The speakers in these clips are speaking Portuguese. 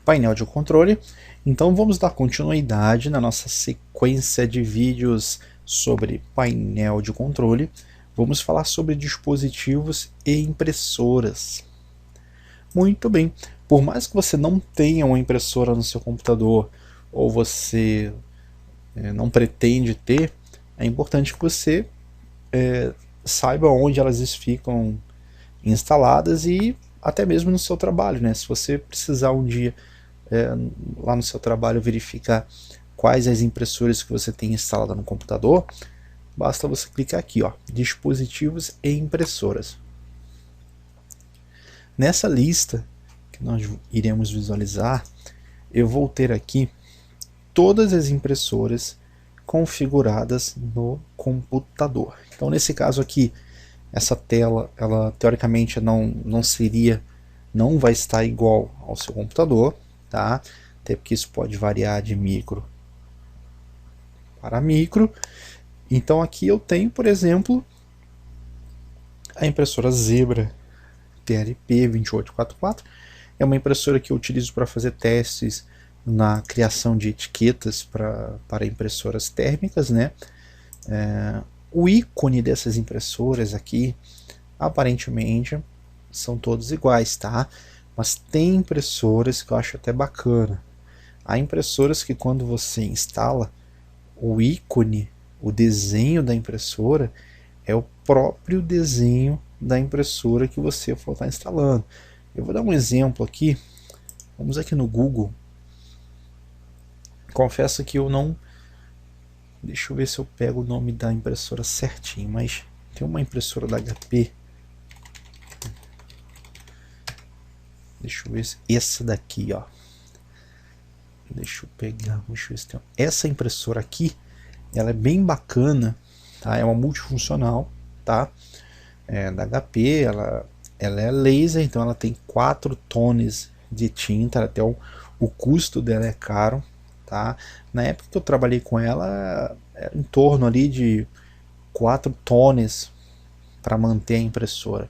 painel de controle. Então vamos dar continuidade na nossa sequência de vídeos sobre painel de controle. Vamos falar sobre dispositivos e impressoras. Muito bem, por mais que você não tenha uma impressora no seu computador ou você não pretende ter, é importante que você saiba onde elas ficam instaladas e até mesmo no seu trabalho, né? Se você precisar um dia lá no seu trabalho verificar quais as impressoras que você tem instalada no computador, basta você clicar aqui, ó, dispositivos e impressoras. Nessa lista que nós iremos visualizar, eu vou ter aqui todas as impressoras configuradas no computador. Então nesse caso aqui, essa tela, ela teoricamente não vai estar igual ao seu computador, tá? Até porque isso pode variar de micro para micro. Então aqui eu tenho, por exemplo, a impressora Zebra TLP 2844. É uma impressora que eu utilizo para fazer testes na criação de etiquetas para impressoras térmicas, né? O ícone dessas impressoras aqui, aparentemente, são todos iguais, tá? Mas tem impressoras que eu acho até bacana. Há impressoras que quando você instala, o ícone, o desenho da impressora é o próprio desenho da impressora que você for estar instalando. Eu vou dar um exemplo aqui. Vamos aqui no Google. Confesso que eu não... Deixa eu ver se eu pego o nome da impressora certinho, mas tem uma impressora da HP. Deixa eu ver se... Essa daqui, ó. Deixa eu pegar, deixa eu ver se tem... Essa impressora aqui, ela é bem bacana, tá? É uma multifuncional, tá? Da HP, ela é laser, então ela tem 4 tones de tinta, até o custo dela é caro, tá? Na época que eu trabalhei com ela, era em torno ali de 4 tones para manter a impressora.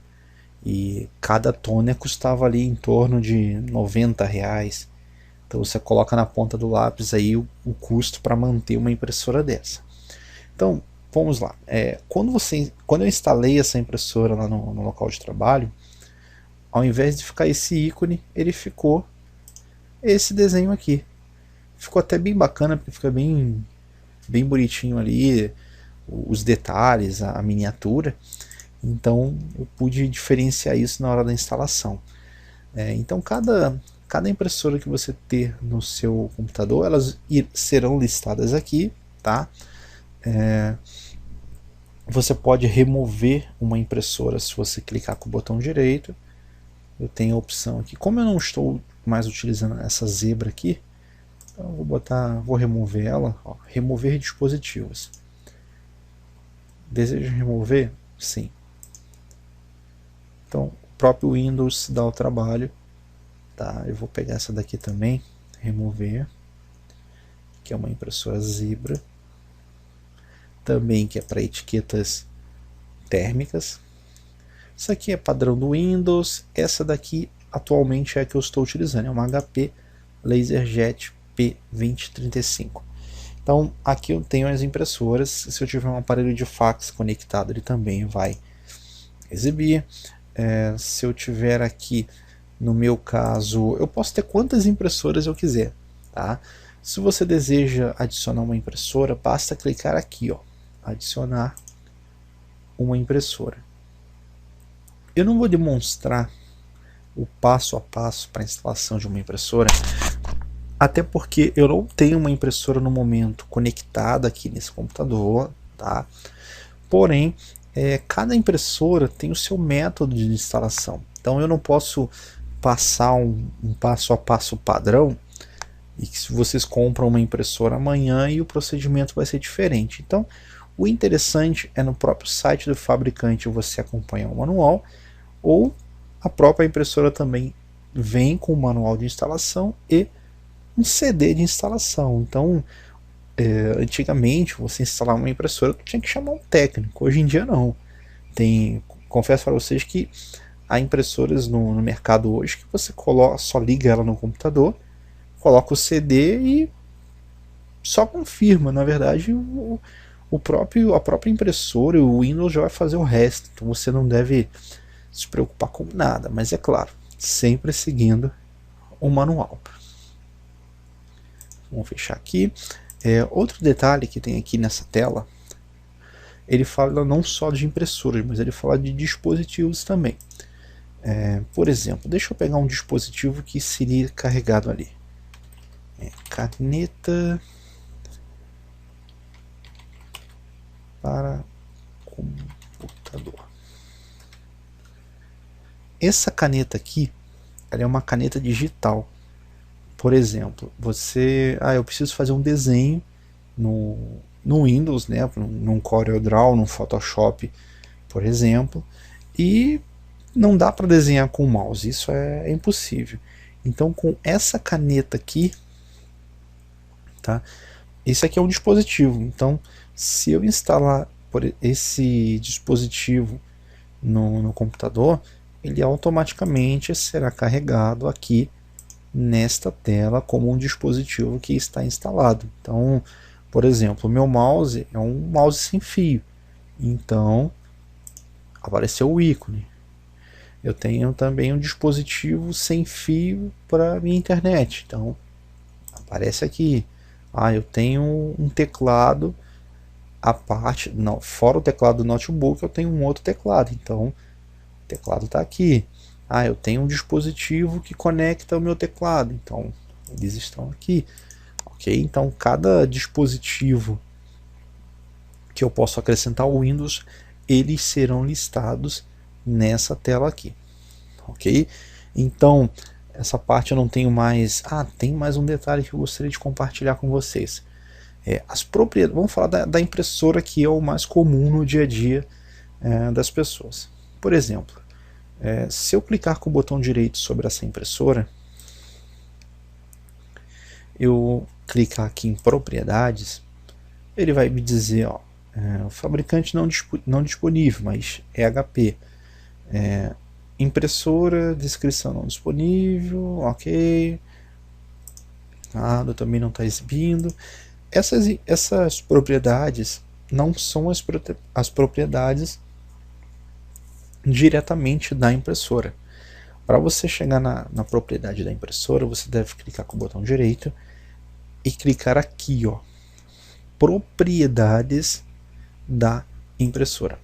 E cada tone custava ali em torno de R$90. Então você coloca na ponta do lápis aí o custo para manter uma impressora dessa. Então, vamos lá. Quando eu instalei essa impressora lá no local de trabalho, ao invés de ficar esse ícone, ele ficou esse desenho aqui. Ficou até bem bacana, porque fica bem bonitinho ali, os detalhes, a miniatura. Então eu pude diferenciar isso na hora da instalação. Então cada impressora que você ter no seu computador, elas serão listadas aqui, tá? Você pode remover uma impressora se você clicar com o botão direito. Eu tenho a opção aqui, como eu não estou mais utilizando essa Zebra aqui, então eu vou remover ela, ó, remover dispositivos. Deseja remover? Sim. Então o próprio Windows dá o trabalho, tá? Eu vou pegar essa daqui também, remover, que é uma impressora Zebra, também que é para etiquetas térmicas. Isso aqui é padrão do Windows. Essa daqui atualmente é a que eu estou utilizando, é uma HP LaserJet P2035. Então aqui eu tenho as impressoras. Se eu tiver um aparelho de fax conectado, ele também vai exibir. Se eu tiver aqui, no meu caso, eu posso ter quantas impressoras eu quiser, tá? Se você deseja adicionar uma impressora, basta clicar aqui, ó, adicionar uma impressora. Eu não vou demonstrar o passo a passo para a instalação de uma impressora, até porque eu não tenho uma impressora no momento conectada aqui nesse computador, tá? Porém, cada impressora tem o seu método de instalação. Então eu não posso passar um passo a passo padrão e que se vocês compram uma impressora amanhã e o procedimento vai ser diferente. Então o interessante é no próprio site do fabricante você acompanhar o manual, ou a própria impressora também vem com o manual de instalação e um CD de instalação. Então antigamente você instalar uma impressora tinha que chamar um técnico, hoje em dia não. Confesso para vocês que há impressoras no mercado hoje que você só liga ela no computador coloca o CD e só confirma. Na verdade, a própria impressora e o Windows já vai fazer o resto. Então você não deve se preocupar com nada. Mas é claro, sempre seguindo o manual. Vamos fechar aqui. Outro detalhe que tem aqui nessa tela, ele fala não só de impressoras, mas ele fala de dispositivos também. Por exemplo, deixa eu pegar um dispositivo que seria carregado ali. Caneta para computador. Essa caneta aqui, ela é uma caneta digital. Por exemplo, eu preciso fazer um desenho no Windows, né, num CorelDRAW, num Photoshop, por exemplo, e não dá para desenhar com o mouse, isso é impossível. Então, com essa caneta aqui, tá? Esse aqui é um dispositivo. Então, se eu instalar esse dispositivo no computador, ele automaticamente será carregado aqui nesta tela como um dispositivo que está instalado. Então, por exemplo, o meu mouse é um mouse sem fio. Então, apareceu o ícone. Eu tenho também um dispositivo sem fio para minha internet. Então, aparece aqui. Eu tenho um teclado à parte, não, fora o teclado do notebook, eu tenho um outro teclado. Então, o teclado está aqui. Eu tenho um dispositivo que conecta o meu teclado. Então, eles estão aqui. Ok? Então, cada dispositivo que eu posso acrescentar ao Windows, eles serão listados nessa tela aqui. Ok? Então, essa parte eu não tenho mais. Tem mais um detalhe que eu gostaria de compartilhar com vocês. As propriedades. Vamos falar da impressora, que é o mais comum no dia a dia das pessoas. Por exemplo, se eu clicar com o botão direito sobre essa impressora, eu clicar aqui em propriedades, ele vai me dizer, o fabricante não disponível, mas é HP. Impressora, descrição não disponível, ok. Nada, também não está exibindo. Essas propriedades não são as propriedades diretamente da impressora. Para você chegar na propriedade da impressora, você deve clicar com o botão direito e clicar aqui, propriedades da impressora.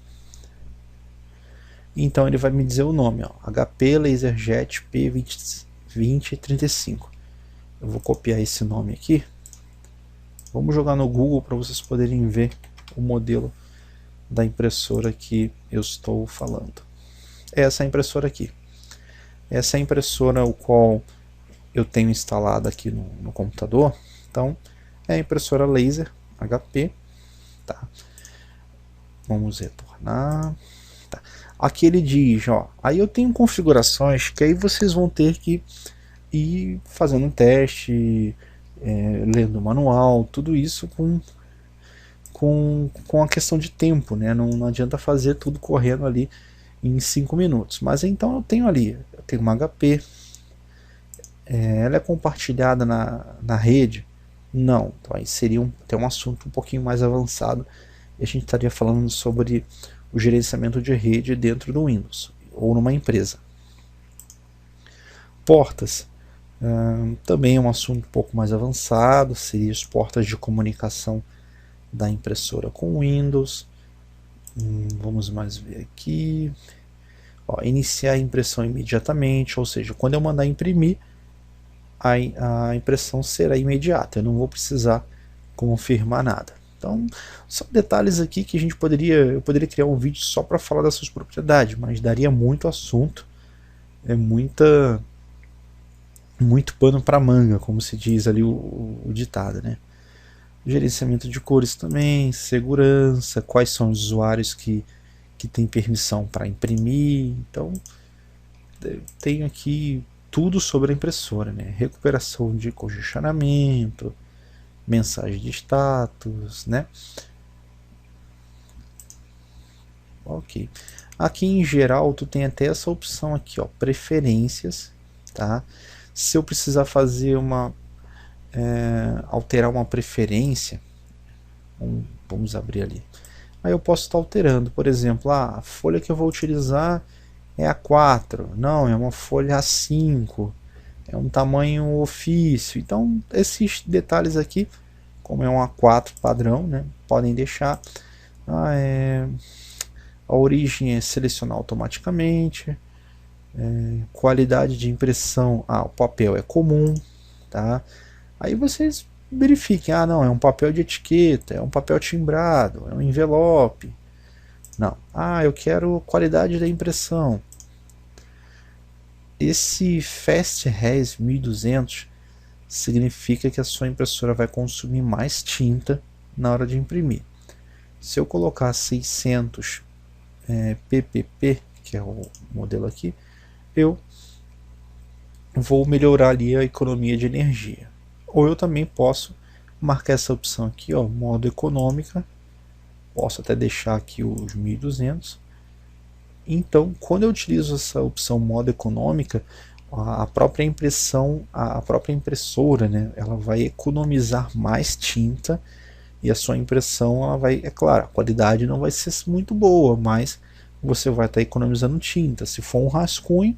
Então ele vai me dizer o nome, HP LaserJet P2035. Eu vou copiar esse nome aqui. Vamos jogar no Google para vocês poderem ver o modelo da impressora que eu estou falando. É essa impressora aqui. Essa é a impressora o qual eu tenho instalada aqui no computador. Então, é a impressora laser HP. Tá. Vamos retornar. Tá. Aqui ele diz, aí eu tenho configurações que aí vocês vão ter que ir fazendo um teste, lendo o manual, tudo isso com a questão de tempo, né? Não adianta fazer tudo correndo ali em 5 minutos. Mas então eu tenho uma HP, ela é compartilhada na rede? Não, então aí seria até um assunto um pouquinho mais avançado, e a gente estaria falando sobre o gerenciamento de rede dentro do Windows, ou numa empresa. Portas, também é um assunto um pouco mais avançado, seria as portas de comunicação da impressora com o Windows. Vamos mais ver aqui. Iniciar a impressão imediatamente, ou seja, quando eu mandar imprimir, a impressão será imediata, eu não vou precisar confirmar nada. Então, são detalhes aqui que eu poderia criar um vídeo só para falar dessas propriedades, mas daria muito assunto, muito pano para manga, como se diz ali o ditado, né? Gerenciamento de cores também, segurança, quais são os usuários que têm permissão para imprimir. Então, tenho aqui tudo sobre a impressora, né? Recuperação de congestionamento, mensagem de status, né? Ok. Aqui em geral tu tem até essa opção aqui, preferências, tá? Se eu precisar fazer alterar uma preferência, vamos abrir ali. Aí eu posso estar alterando, por exemplo, a folha que eu vou utilizar é A4, não, é uma folha A5, é um tamanho ofício. Então esses detalhes aqui, como é um A4 padrão, né, podem deixar. A origem é selecionar automaticamente. Qualidade de impressão, o papel é comum, tá? Aí vocês verifiquem, não, é um papel de etiqueta, é um papel timbrado, é um envelope. Não, eu quero qualidade da impressão. Esse Fast Res 1200 significa que a sua impressora vai consumir mais tinta na hora de imprimir. Se eu colocar 600 PPP, que é o modelo aqui, eu vou melhorar ali a economia de energia. Ou eu também posso marcar essa opção aqui, ó, modo econômica. Posso até deixar aqui os 1200. Então, quando eu utilizo essa opção modo econômica, a própria impressão, a própria impressora, né, ela vai economizar mais tinta e a sua impressão, ela vai, é claro, a qualidade não vai ser muito boa, mas você vai estar economizando tinta. Se for um rascunho,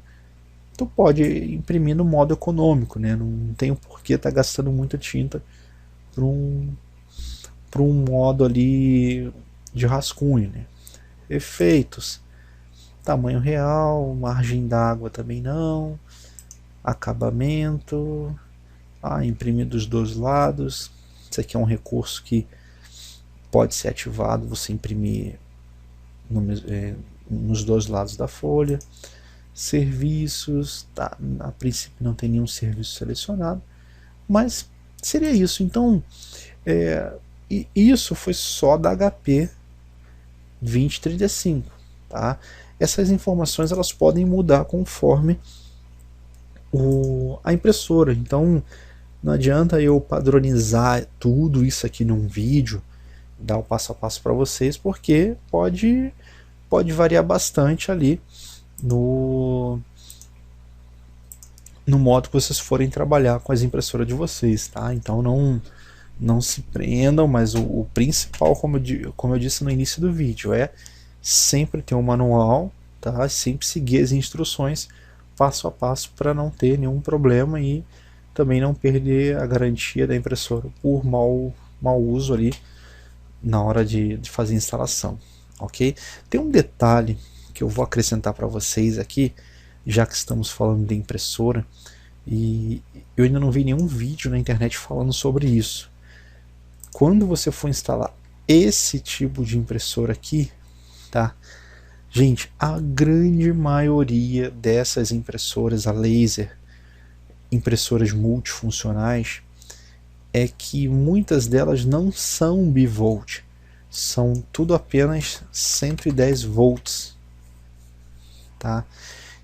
tu pode imprimir no modo econômico, né? Não tem o porquê estar gastando muita tinta para um modo ali de rascunho, né? Efeitos, tamanho real, margem d'água também não, acabamento, imprimir dos dois lados. Isso aqui é um recurso que pode ser ativado, você imprimir nos dois lados da folha. Serviços, a princípio não tem nenhum serviço selecionado, mas seria isso. Então, isso foi só da HP 2035, tá? Essas informações elas podem mudar conforme a impressora. Então, não adianta eu padronizar tudo isso aqui num vídeo, dar o passo a passo para vocês, porque pode variar bastante ali no modo que vocês forem trabalhar com as impressoras de vocês, tá? Então não se prendam, mas o principal, como eu disse no início do vídeo, é sempre ter um manual, tá? Sempre seguir as instruções passo a passo para não ter nenhum problema e também não perder a garantia da impressora por mau uso ali na hora de fazer a instalação, ok? Tem um detalhe que eu vou acrescentar para vocês aqui, já que estamos falando de impressora, e eu ainda não vi nenhum vídeo na internet falando sobre isso. Quando você for instalar esse tipo de impressora aqui, tá? Gente, a grande maioria dessas impressoras a laser, impressoras multifuncionais, é que muitas delas não são bivolt, são tudo apenas 110 volts, tá?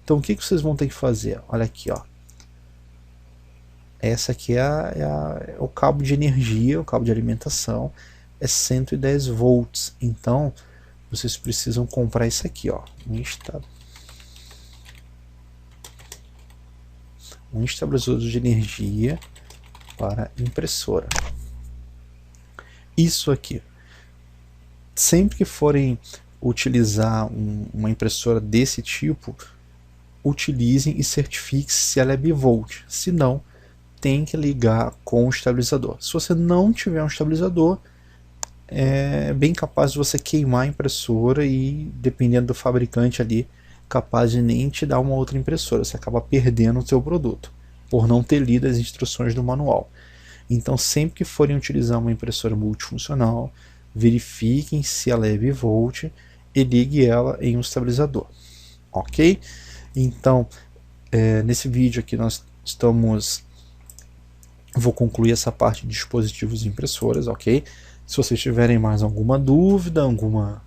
Então o que vocês vão ter que fazer? Olha aqui, ó. Essa aqui é o cabo de energia, o cabo de alimentação, é 110 volts. Então vocês precisam comprar isso aqui, ó, um estabilizador de energia para impressora. Isso aqui, sempre que forem utilizar uma impressora desse tipo, utilizem e certifiquem se ela é bivolt. Se não, tem que ligar com o estabilizador. Se você não tiver um estabilizador, é bem capaz de você queimar a impressora e, dependendo do fabricante ali, capaz de nem te dar uma outra impressora. Você acaba perdendo o seu produto por não ter lido as instruções do manual. Então, sempre que forem utilizar uma impressora multifuncional, verifiquem se ela é bivolt e ligue ela em um estabilizador, ok? Então, nesse vídeo aqui vou concluir essa parte de dispositivos e impressoras, ok? Se vocês tiverem mais alguma dúvida, alguma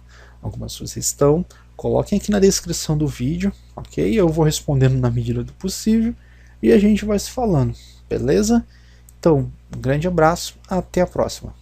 sugestão, coloquem aqui na descrição do vídeo, ok? Eu vou respondendo na medida do possível e a gente vai se falando, beleza? Então, um grande abraço, até a próxima.